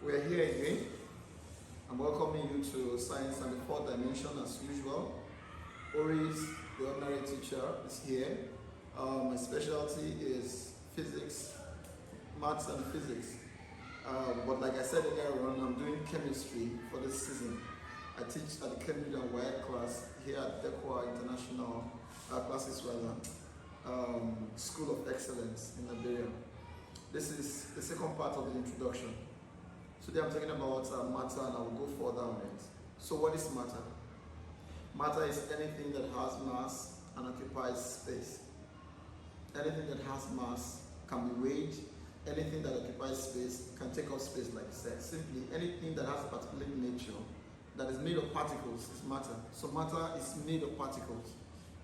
we're here again. I'm welcoming you to Science and the Fourth Dimension as usual. Oris, the ordinary teacher, is here. My specialty is physics, maths and physics. But like I said earlier on, I'm doing chemistry for this season. I teach at the Cambridge and Wyatt class here at Dekwa International School of Excellence in Liberia. This is the second part of the introduction. Today I'm talking about matter, and I will go further on it. So what is matter? Matter is anything that has mass and occupies space. Anything that has mass can be weighed. Anything that occupies space can take up space, like I said. Simply, anything that has a particular nature that is made of particles is matter. So matter is made of particles.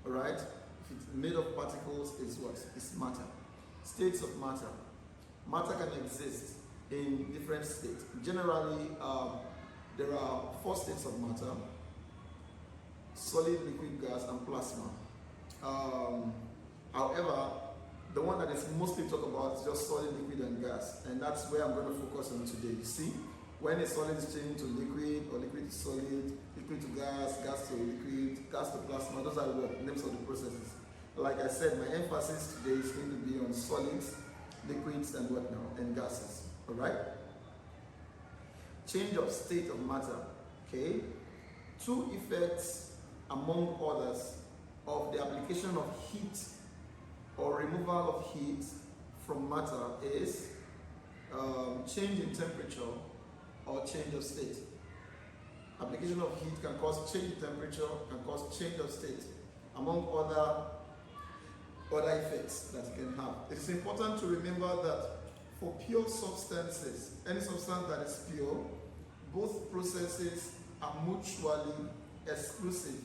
Alright? If it's made of particles, it's what? It's matter. States of matter. Matter can exist in different states. Generally, there are 4 states of matter: solid, liquid, gas, and plasma. However, the one that is mostly talked about is just solid, liquid, and gas, and that's where I'm going to focus on today. You see, when a solid is changing to liquid, or liquid to solid, liquid to gas, gas to liquid, gas to plasma, those are the names of the processes. Like I said, my emphasis today is going to be on solids, liquids, and what now, and gases. All right. Change of state of matter. Okay. 2 effects, among others, of the application of heat or removal of heat from matter is change in temperature or change of state. Application of heat can cause change in temperature, can cause change of state, among other effects that you can have. It's important to remember that for pure substances, any substance that is pure, both processes are mutually exclusive.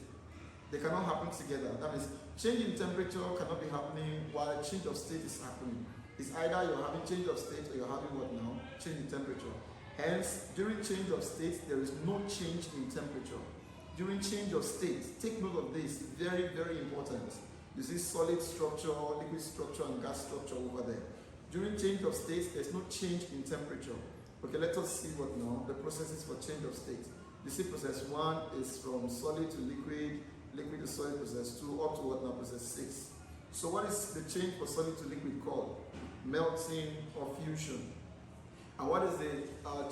They cannot happen together. That means change in temperature cannot be happening while a change of state is happening. It's either you're having change of state or you're having what now? Change in temperature. Hence, during change of state, there is no change in temperature. During change of state, take note of this, very, very important. You see solid structure, liquid structure, and gas structure over there. During change of state, there's no change in temperature. Okay, let us see what now the processes for change of state. You see process 1 is from solid to liquid, liquid to solid, process 2, up to what now, process 6. So what is the change for solid to liquid called? Melting or fusion. And what is the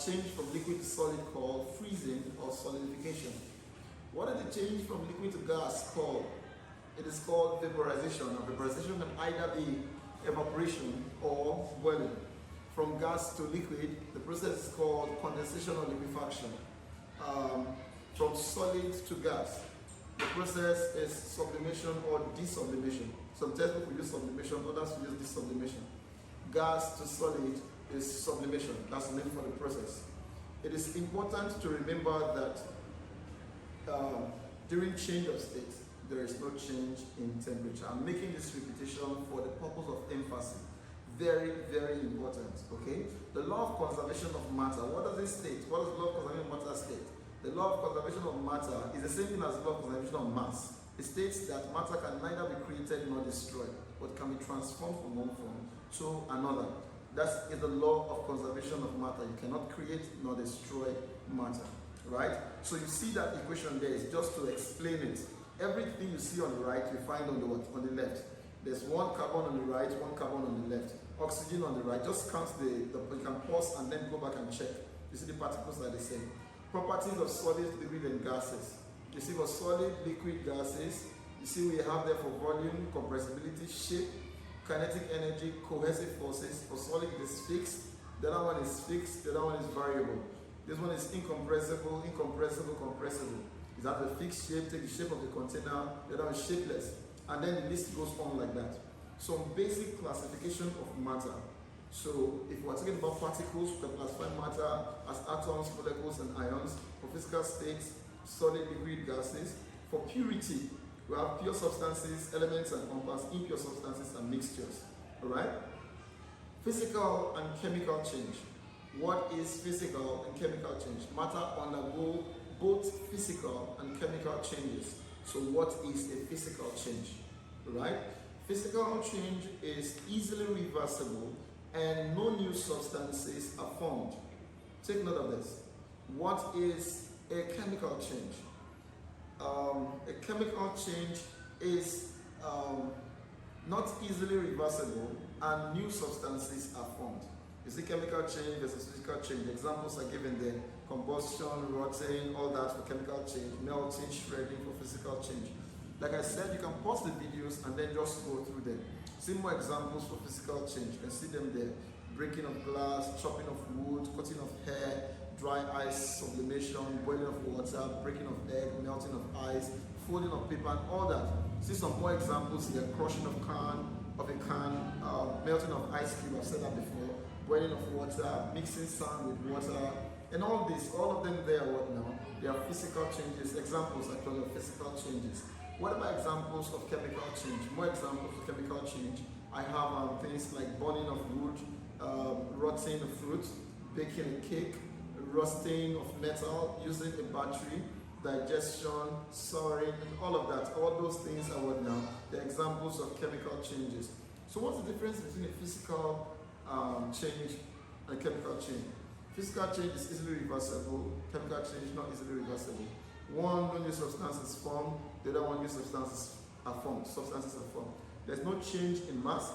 change from liquid to solid called? Freezing or solidification. What is the change from liquid to gas called? It is called vaporization. Now, vaporization can either be evaporation or boiling. From gas to liquid, the process is called condensation or liquefaction. From solid to gas, the process is sublimation or desublimation. Some textbooks will use sublimation, others will use desublimation. Gas to solid is sublimation. That's the name for the process. It is important to remember that during change of state, there is no change in temperature. I'm making this repetition for the purpose of emphasis. Very, very important, okay? The law of conservation of matter, what does it state? What does the law of conservation of matter state? The law of conservation of matter is the same thing as the law of conservation of mass. It states that matter can neither be created nor destroyed, but can be transformed from one form to another. That is the law of conservation of matter. You cannot create nor destroy matter, right? So you see that equation there is just to explain it. Everything you see on the right, you find on the left. There's 1 carbon on the right, 1 carbon on the left. Oxygen on the right. Just count you can pause and then go back and check. You see the particles are the same. Properties of solids, liquid, and gases. You see for solid, liquid, gases, you see we have there for volume, compressibility, shape, kinetic energy, cohesive forces. For solid, it is fixed. The other one is fixed. The other one is variable. This one is incompressible, compressible. It has a fixed shape, take the shape of the container, the other one is shapeless. And then the list goes on like that. Some basic classification of matter. So if we're talking about particles, we can classify matter as atoms, molecules, and ions. For physical states, solid, liquid, gases. For purity, we have pure substances, elements and compounds, impure substances and mixtures. Alright? Physical and chemical change. What is physical and chemical change? Matter undergo both physical and chemical changes. So what is a physical change? Right? Physical change is easily reversible and no new substances are formed. Take note of this. What is a chemical change? A chemical change is not easily reversible and new substances are formed. You see, chemical change versus physical change. Examples are given there. Combustion, rotting, all that for chemical change. Melting, shredding for physical change. Like I said, you can pause the videos and then just go through them. See more examples for physical change. You can see them there. Breaking of glass, chopping of wood, cutting of hair, dry ice, sublimation, boiling of water, breaking of egg, melting of ice, folding of paper, and all that. See some more examples here. Crushing of a can, melting of ice cube, I've said that before, boiling of water, mixing sand with water, and all this, all of them there, what now? They are physical changes, examples actually of physical changes. What about examples of chemical change? More examples of chemical change. I have things like burning of wood, rotting of fruit, baking a cake, rusting of metal, using a battery, digestion, souring, and all of that. All those things are what now? The examples of chemical changes. So what's the difference between a physical change and a chemical change? Physical change is easily reversible, chemical change is not easily reversible. One, no new substances formed, the other one, new substances are formed. There's no change in mass.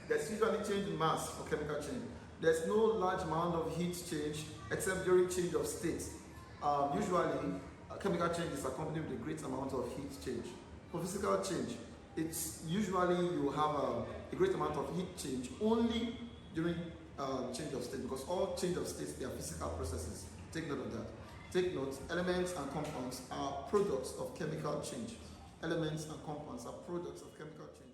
There's usually change in mass for chemical change. There's no large amount of heat change except during change of state. Usually, chemical change is accompanied with a great amount of heat change. For physical change, it's usually you have a great amount of heat change only during change of state, because all change of states, they are physical processes. Take note of that. Take note, elements and compounds are products of chemical change. Elements and compounds are products of chemical change.